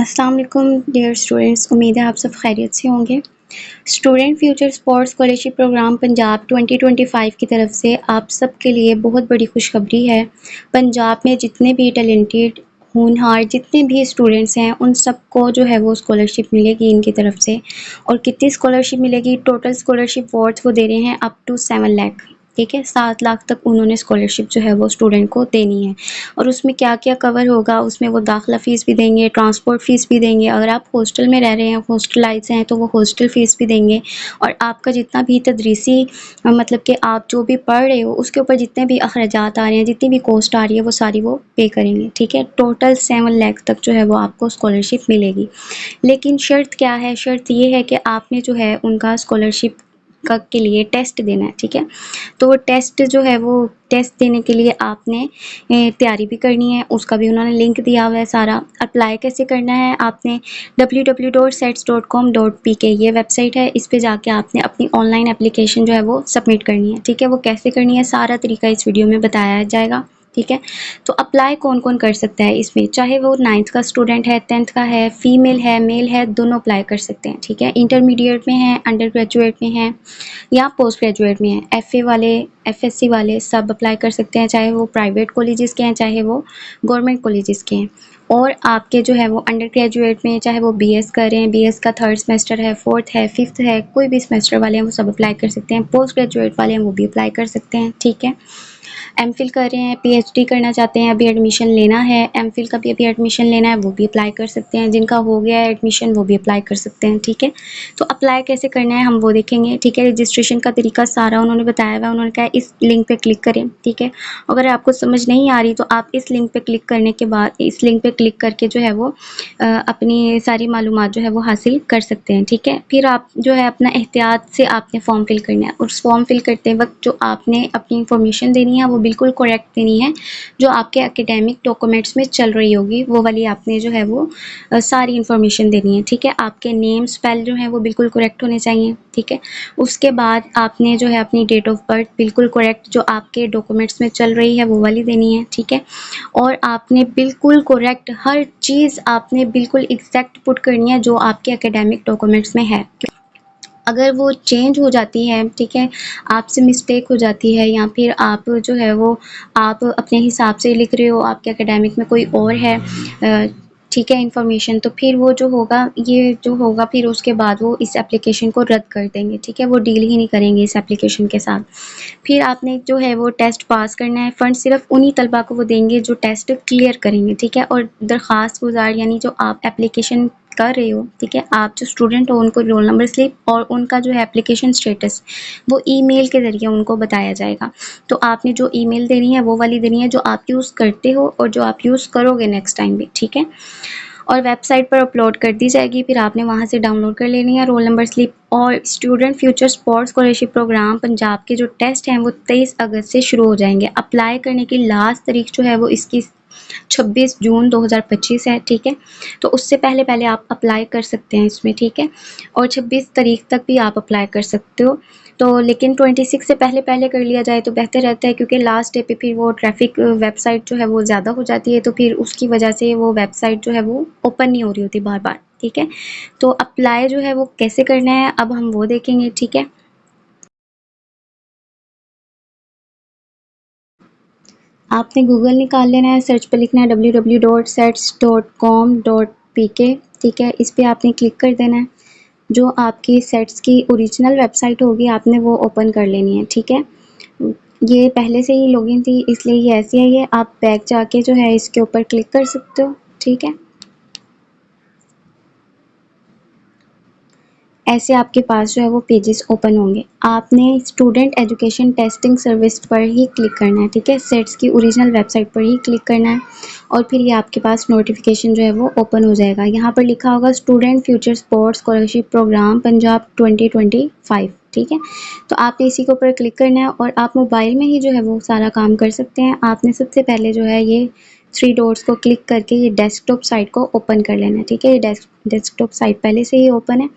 अस्सलाम वालेकुम dear students, उम्मीद है आप सब खैरियत से होंगे। Student future sports scholarship programme Punjab 2025 की तरफ से आप सब के लिए बहुत बड़ी खुशखबरी है। पंजाब में जितने भी टैलेंटेड होनहार जितने भी स्टूडेंट्स हैं उन सबको जो है वो स्कॉलरशिप मिलेगी इनकी तरफ से। और कितनी स्कॉलरशिप मिलेगी? टोटल स्कॉलरशिप वर्थ वो दे रहे हैं अप टू 7 लाख। ठीक है, 7 लाख तक उन्होंने स्कॉलरशिप जो है वो स्टूडेंट को देनी है। और उसमें क्या-क्या कवर होगा, उसमें वो दाखिला फ़ीस भी देंगे, ट्रांसपोर्ट फ़ीस भी देंगे। अगर आप हॉस्टल में रह रहे हैं, हॉस्टलाइज़ हैं, तो वो हॉस्टल फ़ीस भी देंगे। और आपका जितना भी तदरीसी मतलब कि आप जो भी पढ़ रहे हो उसके ऊपर जितने भी अखराजात आ रहे हैं, जितनी भी कॉस्ट आ रही है, वो सारी वो पे करेंगे। ठीक है, टोटल 7 लाख तक जो है वो आपको स्कॉलरशिप मिलेगी। लेकिन शर्त क्या है? शर्त ये है कि आपने जो है उनका स्कॉलरशिप का के लिए टेस्ट देना है। ठीक है, तो वो टेस्ट जो है वो टेस्ट देने के लिए आपने तैयारी भी करनी है, उसका भी उन्होंने लिंक दिया हुआ है सारा। अप्लाई कैसे करना है? आपने www.sets.com.pk ये वेबसाइट है, इस पे जाके आपने अपनी ऑनलाइन एप्लीकेशन जो है वो सबमिट करनी है। ठीक है, वो कैसे करनी है सारा तरीका इस वीडियो में बताया जाएगा। ठीक है, तो अप्लाई कौन कौन कर सकता है इसमें? चाहे वो 9th का स्टूडेंट है, 10th का है, फीमेल है, मेल है, दोनों अप्लाई कर सकते हैं। ठीक है, इंटरमीडिएट में है, अंडर ग्रेजुएट में है या पोस्ट ग्रेजुएट में है, एफए वाले, एफएससी वाले सब अप्लाई कर सकते हैं, चाहे वो प्राइवेट कॉलेजेस के हैं, चाहे वो गवर्नमेंट कॉलेजेस के हैं। और आपके जो है वो अंडर ग्रेजुएट में, चाहे वो बीएस कर रहे हैं, बीएस का 3rd सेमेस्टर है, 4th है, 5th है, कोई भी सेमेस्टर वाले हैं वो सब अप्लाई कर सकते हैं। पोस्ट ग्रेजुएट वाले हैं वो भी अप्लाई कर सकते हैं। ठीक है, एमफिल कर रहे हैं, पीएचडी करना चाहते हैं, अभी एडमिशन लेना है, एमफिल का भी अभी एडमिशन लेना है, वो भी अप्लाई कर सकते हैं। जिनका हो गया है एडमिशन वो भी अप्लाई कर सकते हैं। ठीक है, तो अप्लाई कैसे करना है हम वो देखेंगे। ठीक है, रजिस्ट्रेशन का तरीका सारा उन्होंने बताया हुआ है। उन्होंने कहा इस लिंक पे क्लिक करें। ठीक है, अगर आपको समझ नहीं आ रही तो आप इस लिंक पे क्लिक करने के बाद इस लिंक पे क्लिक करके जो है वो अपनी सारी मालूमात जो है वो हासिल कर सकते हैं। ठीक है, फिर आप जो है अपना एहतियात से आपने फॉर्म फिल करना है। उस फॉर्म फिल करते वक्त जो आपने अपनी इंफॉर्मेशन देनी है वो बिल्कुल करेक्ट देनी है, जो आपके एकेडमिक डॉक्यूमेंट्स में चल रही होगी वो वाली आपने जो है वो सारी इंफॉर्मेशन देनी है। ठीक है, आपके नेम स्पेल जो है वो बिल्कुल करेक्ट होने चाहिए। ठीक है, उसके बाद आपने जो है अपनी डेट ऑफ बर्थ बिल्कुल करेक्ट जो आपके डॉक्यूमेंट्स में चल रही है वो वाली देनी है। ठीक है, और आपने बिल्कुल करेक्ट हर चीज़ आपने बिल्कुल एग्जैक्ट पुट करनी है जो आपके एकेडमिक डॉक्यूमेंट्स में है। अगर वो चेंज हो जाती है, ठीक है, आपसे मिस्टेक हो जाती है या फिर आप जो है वो आप अपने हिसाब से लिख रहे हो, आपके एकेडमिक में कोई और है ठीक है इन्फॉर्मेशन, तो फिर वो जो होगा ये जो होगा फिर उसके बाद वो इस एप्लीकेशन को रद्द कर देंगे। ठीक है, वो डील ही नहीं करेंगे इस एप्लीकेशन के साथ। फिर आपने जो है वो टेस्ट पास करना है। फ़ंड सिर्फ उन्हीं तलबा को वो देंगे जो टेस्ट क्लियर करेंगे। ठीक है, और दरख्वास्त गुजार यानी जो आप एप्लीकेशन कर रहे हो, ठीक है, आप जो स्टूडेंट हो उनको रोल नंबर स्लिप और उनका जो है एप्लीकेशन स्टेटस वो ईमेल के ज़रिए उनको बताया जाएगा। तो आपने जो ईमेल देनी है वो वाली देनी है जो आप यूज़ करते हो और जो आप यूज़ करोगे नेक्स्ट टाइम भी। ठीक है, और वेबसाइट पर अपलोड कर दी जाएगी, फिर आपने वहाँ से डाउनलोड कर लेनी है रोल नंबर स्लिप। और student future sports scholarship programme Punjab के जो टेस्ट हैं वो 23 अगस्त से शुरू हो जाएंगे। अप्लाई करने की लास्ट तारीख जो है वो इसकी 26 जून 2025 है। ठीक है, तो उससे पहले पहले आप अप्लाई कर सकते हैं इसमें। ठीक है, और 26 तारीख तक भी आप अप्लाई कर सकते हो। तो लेकिन 26 से पहले पहले कर लिया जाए तो बेहतर रहता है, क्योंकि लास्ट डे पे फिर वो ट्रैफिक वेबसाइट जो है वो ज़्यादा हो जाती है, तो फिर उसकी वजह से वो वेबसाइट जो है वो ओपन नहीं हो रही होती बार बार। ठीक है, तो अप्लाई जो है वो कैसे करना है अब हम वो देखेंगे। ठीक है, आपने गूगल निकाल लेना है, सर्च पर लिखना है www.sets.com.pk। ठीक है, इस पर आपने क्लिक कर देना है। जो आपकी सेट्स की ओरिजिनल वेबसाइट होगी आपने वो ओपन कर लेनी है। ठीक है, ये पहले से ही लॉगिन थी इसलिए ये ऐसी है। ये आप बैक जाके जो है इसके ऊपर क्लिक कर सकते हो। ठीक है, ऐसे आपके पास जो है वो पेजेस ओपन होंगे। आपने स्टूडेंट एजुकेशन टेस्टिंग सर्विस पर ही क्लिक करना है। ठीक है, सेट्स की ओरिजिनल वेबसाइट पर ही क्लिक करना है और फिर ये आपके पास नोटिफिकेशन जो है वो ओपन हो जाएगा। यहाँ पर लिखा होगा student future sports scholarship programme Punjab 2025। ठीक है, तो आपने इसी के ऊपर क्लिक करना है और आप मोबाइल में ही जो है वो सारा काम कर सकते हैं। आपने सबसे पहले जो है ये 3 डॉट्स को क्लिक करके ये डेस्कटॉप साइट को ओपन कर लेना है। ठीक है, ये डेस्कटॉप साइट पहले से ही ओपन है,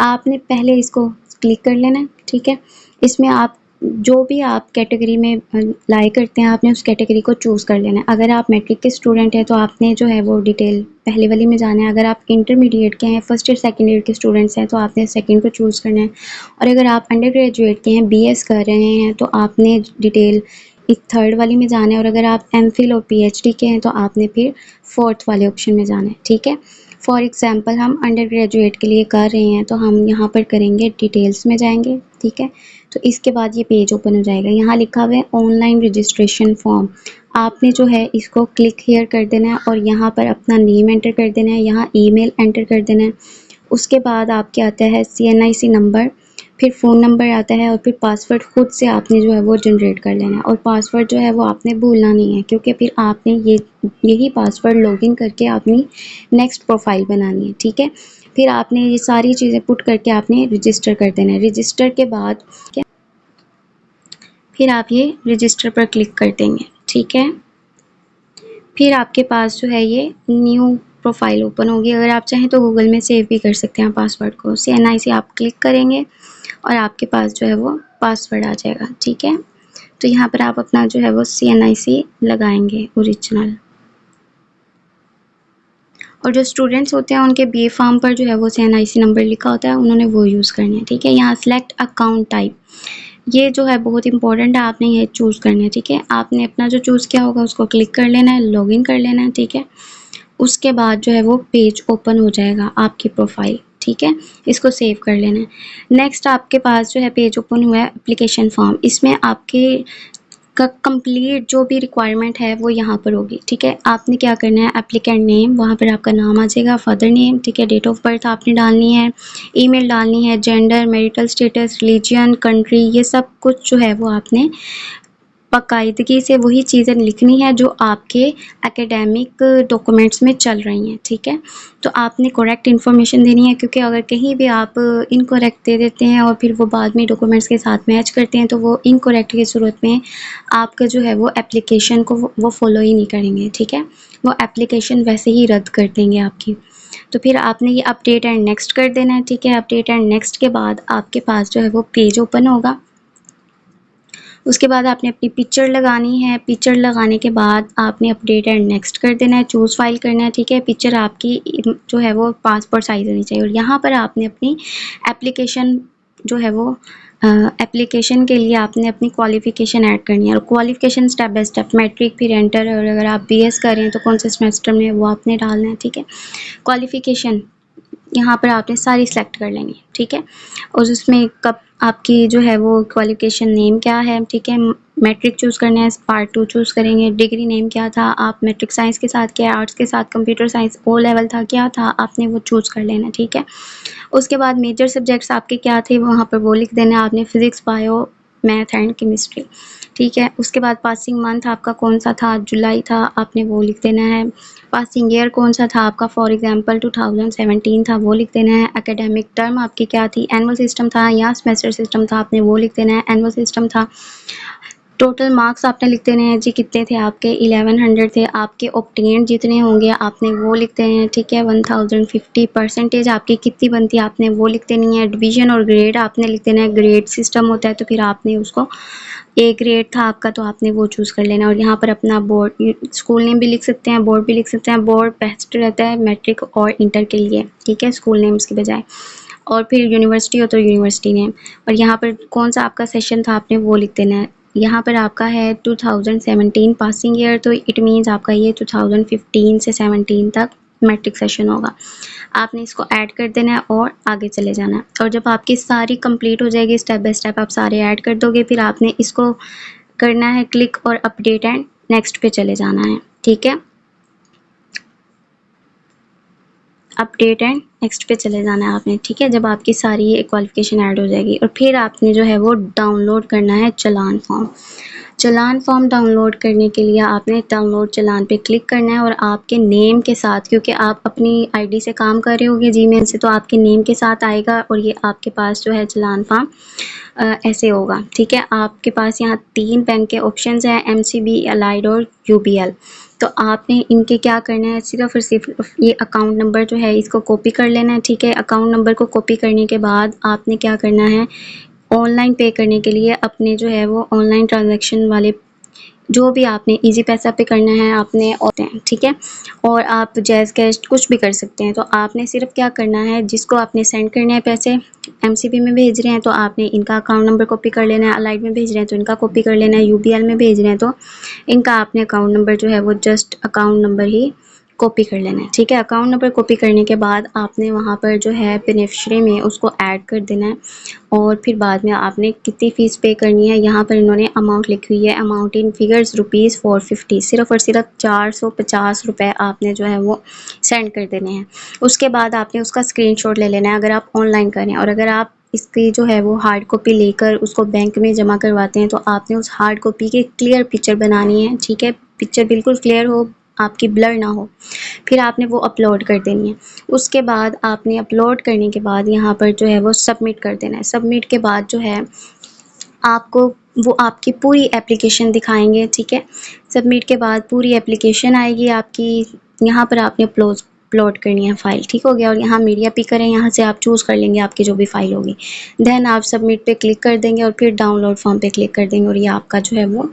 आपने पहले इसको क्लिक कर लेना है। ठीक है, इसमें आप जो भी आप कैटेगरी में लाइक करते हैं, आपने उस कैटेगरी को चूज़ कर लेना है। अगर आप मैट्रिक के स्टूडेंट हैं तो आपने जो है वो डिटेल पहले वाली में जाना है। अगर आप इंटरमीडिएट के हैं, फर्स्ट ईयर सेकंड ईयर के स्टूडेंट्स हैं तो आपने सेकंड को चूज़ करना है। और अगर आप अंडर ग्रेजुएट के हैं, बीएस कर रहे हैं तो आपने डिटेल एक थर्ड वाली में जाना है। और अगर आप एमफिल और पीएचडी के हैं तो आपने फिर फोर्थ वाले ऑप्शन में जाना है, ठीक है। फॉर एग्जांपल हम अंडर ग्रेजुएट के लिए कर रहे हैं तो हम यहाँ पर करेंगे डिटेल्स में जाएंगे, ठीक है। तो इसके बाद ये पेज ओपन हो जाएगा। यहाँ लिखा हुआ है ऑनलाइन रजिस्ट्रेशन फॉर्म। आपने जो है इसको क्लिक हियर कर देना है और यहाँ पर अपना नेम एंटर कर देना है, यहाँ ईमेल एंटर कर देना है। उसके बाद आपके आता है CNIC नंबर, फिर फ़ोन नंबर आता है और फिर पासवर्ड खुद से आपने जो है वो जनरेट कर लेना है। और पासवर्ड जो है वो आपने भूलना नहीं है, क्योंकि फिर आपने यही पासवर्ड लॉगिन करके अपनी नेक्स्ट प्रोफाइल बनानी है, ठीक है। फिर आपने ये सारी चीज़ें पुट करके आपने रजिस्टर कर देना है। रजिस्टर के बाद फिर आप ये रजिस्टर पर क्लिक कर देंगे, ठीक है। फिर आपके पास जो है ये न्यू प्रोफाइल ओपन होगी। अगर आप चाहें तो गूगल में सेव भी कर सकते हैं पासवर्ड को। CNIC आप क्लिक करेंगे और आपके पास जो है वो पासवर्ड आ जाएगा, ठीक है। तो यहाँ पर आप अपना जो है वो CNIC लगाएंगे ओरिजिनल। और जो स्टूडेंट्स होते हैं उनके BA फॉर्म पर जो है वो CNIC नंबर लिखा होता है, उन्होंने वो यूज़ करना है, ठीक है। यहाँ सेलेक्ट अकाउंट टाइप, ये जो है बहुत इंपॉर्टेंट है, आपने ये चूज़ करना है, ठीक है। आपने अपना जो चूज़ किया होगा उसको क्लिक कर लेना है, लॉगिन कर लेना है, ठीक है। उसके बाद जो है वो पेज ओपन हो जाएगा आपकी प्रोफाइल, ठीक है। इसको सेव कर लेना है। नेक्स्ट आपके पास जो है पेज ओपन हुआ है एप्लीकेशन फॉर्म। इसमें आपके का कंप्लीट जो भी रिक्वायरमेंट है वो यहाँ पर होगी, ठीक है। आपने क्या करना है, एप्लीकेंट नेम, वहाँ पर आपका नाम आ जाएगा, फादर नेम, ठीक है। डेट ऑफ बर्थ आपने डालनी है, ईमेल डालनी है, gender, marital status, religion, country, ये सब कुछ जो है वो आपने बाकायदगी से वही चीज़ें लिखनी है जो आपके एकेडमिक डॉक्यूमेंट्स में चल रही हैं, ठीक है। तो आपने करेक्ट इन्फॉर्मेशन देनी है, क्योंकि अगर कहीं भी आप इनकरेक्ट दे देते हैं और फिर वो बाद में डॉक्यूमेंट्स के साथ मैच करते हैं तो वो इनकरेक्ट की सूरत में आपका जो है वो एप्लीकेशन को वो फॉलो ही नहीं करेंगे, ठीक है। वो एप्लीकेशन वैसे ही रद्द कर देंगे आपकी। तो फिर आपने ये अपडेट एंड नेक्स्ट कर देना है, ठीक है। अपडेट एंड नेक्स्ट के बाद आपके पास जो है वो पेज ओपन होगा। उसके बाद आपने अपनी पिक्चर लगानी है। पिक्चर लगाने के बाद आपने अपडेट एंड नेक्स्ट कर देना है, चूज़ फाइल करना है, ठीक है। पिक्चर आपकी जो है वो पासपोर्ट साइज़ होनी चाहिए। और यहाँ पर आपने अपनी एप्लीकेशन जो है वो एप्लीकेशन के लिए आपने अपनी क्वालिफ़िकेशन ऐड करनी है। और qualification step by step, matric, फिर एंटर, और अगर आप BS कर रहे हैं तो कौन से सेमेस्टर में वो आपने डालना है, ठीक है। क्वालिफ़िकेशन यहाँ पर आपने सारी सेलेक्ट कर लेनी है, ठीक है। और उसमें कब आपकी जो है वो क्वालिफिकेशन नेम क्या है, ठीक है। मैट्रिक चूज़ करना है, पार्ट 2 चूज़ करेंगे। डिग्री नेम क्या था, आप मैट्रिक साइंस के साथ क्या, आर्ट्स के साथ, कंप्यूटर साइंस, O लेवल था, क्या था, आपने वो चूज़ कर लेना, ठीक है। उसके बाद मेजर सब्जेक्ट्स आपके क्या थे वहाँ पर वो लिख देना आपने, physics, bio, math and chemistry, ठीक है। उसके बाद पासिंग मंथ आपका कौन सा था, जुलाई था, आपने वो लिख देना है। पासिंग ईयर कौन सा था आपका, फॉर एग्जांपल 2017 था, वो लिख देना है। एकेडमिक टर्म आपकी क्या थी, एनुअल सिस्टम था या सेमेस्टर सिस्टम था, आपने वो लिख देना है। एनुअल सिस्टम था। टोटल मार्क्स आपने लिख देने हैं जी, कितने थे आपके, 1100 थे। आपके ऑब्टेन जितने होंगे आपने वो लिख देने हैं, ठीक है। 1050 परसेंटेज आपकी कितनी बनती है आपने वो लिख देनी है। डिवीज़न और ग्रेड आपने लिख देना है। ग्रेड सिस्टम होता है तो फिर आपने उसको, A ग्रेड था आपका तो आपने वो चूज़ कर लेना। और यहाँ पर अपना बोर्ड, स्कूल नेम भी लिख सकते हैं, बोर्ड भी लिख सकते हैं। बोर्ड बेस्ट रहता है मैट्रिक और इंटर के लिए, ठीक है, स्कूल नेम्स के बजाय। और फिर यूनिवर्सिटी हो तो यूनिवर्सिटी नेम। और यहाँ पर कौन सा आपका सेशन था आपने वो लिख देना है। यहाँ पर आपका है 2017 पासिंग ईयर, तो इट मीन्स आपका ये 2015 से 17 तक मैट्रिक सेशन होगा। आपने इसको ऐड कर देना है और आगे चले जाना है। और जब आपकी सारी कंप्लीट हो जाएगी, स्टेप बाय स्टेप आप सारे ऐड कर दोगे, फिर आपने इसको करना है क्लिक और अपडेट एंड नेक्स्ट पे चले जाना है, ठीक है। अपडेट एंड नेक्स्ट पे चले जाना है आपने, ठीक है। जब आपकी सारी क्वालिफिकेशन ऐड हो जाएगी और फिर आपने जो है वो डाउनलोड करना है चालान फॉर्म। चालान फॉर्म डाउनलोड करने के लिए आपने डाउनलोड चालान पे क्लिक करना है और आपके नेम के साथ, क्योंकि आप अपनी आईडी से काम कर रहे होंगे जीमेल से, तो आपके नेम के साथ आएगा। और ये आपके पास जो है चालान फॉर्म ऐसे होगा, ठीक है। आपके पास यहाँ 3 बैंक के ऑप्शंस हैं, MCB, अलाइड और UBL। तो आपने इनके क्या करना है, सिर्फ और सिर्फ ये अकाउंट नंबर जो है इसको कॉपी कर लेना है, ठीक है। अकाउंट नंबर को कॉपी करने के बाद आपने क्या करना है, ऑनलाइन पे करने के लिए अपने जो है वो ऑनलाइन ट्रांजैक्शन वाले जो भी आपने इजी पैसा पे करना है आपने होते हैं, ठीक है। और आप जैज़ कैश कुछ भी कर सकते हैं। तो आपने सिर्फ क्या करना है, जिसको आपने सेंड करने हैं पैसे, एमसीबी में भेज रहे हैं तो आपने इनका अकाउंट नंबर कॉपी कर लेना है, अलाइड में भेज रहे हैं तो इनका कॉपी कर लेना है, यूबीएल में भेज रहे हैं तो इनका आपने अकाउंट नंबर जो है वो जस्ट अकाउंट नंबर ही कॉपी कर लेना है, ठीक है। अकाउंट नंबर कॉपी करने के बाद आपने वहाँ पर जो है बेनिफिशियरी में उसको ऐड कर देना है। और फिर बाद में आपने कितनी फ़ीस पे करनी है, यहाँ पर इन्होंने अमाउंट लिखी हुई है, अमाउंट इन फिगर्स रुपीज़ 450, सिर्फ़ और सिर्फ 450 रुपये आपने जो है वो सेंड कर देने हैं। उसके बाद आपने उसका स्क्रीनशॉट ले लेना है अगर आप ऑनलाइन करें, और अगर आप इसकी जो है वो हार्ड कॉपी लेकर उसको बैंक में जमा करवाते हैं तो आपने उस हार्ड कॉपी की क्लियर पिक्चर बनानी है, ठीक है। पिक्चर बिल्कुल क्लियर हो, आपकी ब्लर ना हो, फिर आपने वो अपलोड कर देनी है। उसके बाद आपने अपलोड करने के बाद यहाँ पर जो है वो सबमिट कर देना है। सबमिट के बाद जो है आपको वो आपकी पूरी एप्लीकेशन दिखाएंगे, ठीक है। सबमिट के बाद पूरी एप्लीकेशन आएगी आपकी, यहाँ पर आपने अपलोड करनी है फ़ाइल, ठीक हो गया। और यहाँ मीडिया पिकर है, यहाँ से आप चूज़ कर लेंगे आपकी जो भी फ़ाइल होगी। देन आप सबमिट पे क्लिक कर देंगे और फिर डाउनलोड फॉर्म पे क्लिक कर देंगे और ये आपका जो है वो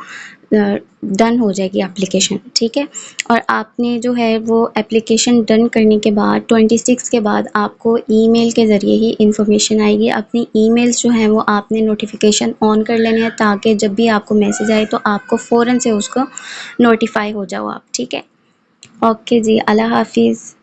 डन हो जाएगी एप्लीकेशन, ठीक है। और आपने जो है वो एप्लीकेशन डन करने के बाद 26 के बाद आपको ईमेल के ज़रिए ही इन्फॉर्मेशन आएगी। अपनी ईमेल्स जो हैं वो आपने नोटिफिकेशन ऑन कर लेने हैं ताकि जब भी आपको मैसेज आए तो आपको फ़ौरन से उसको नोटिफाई हो जाओ आप, ठीक है। ओके जी, अल्लाह हाफिज़।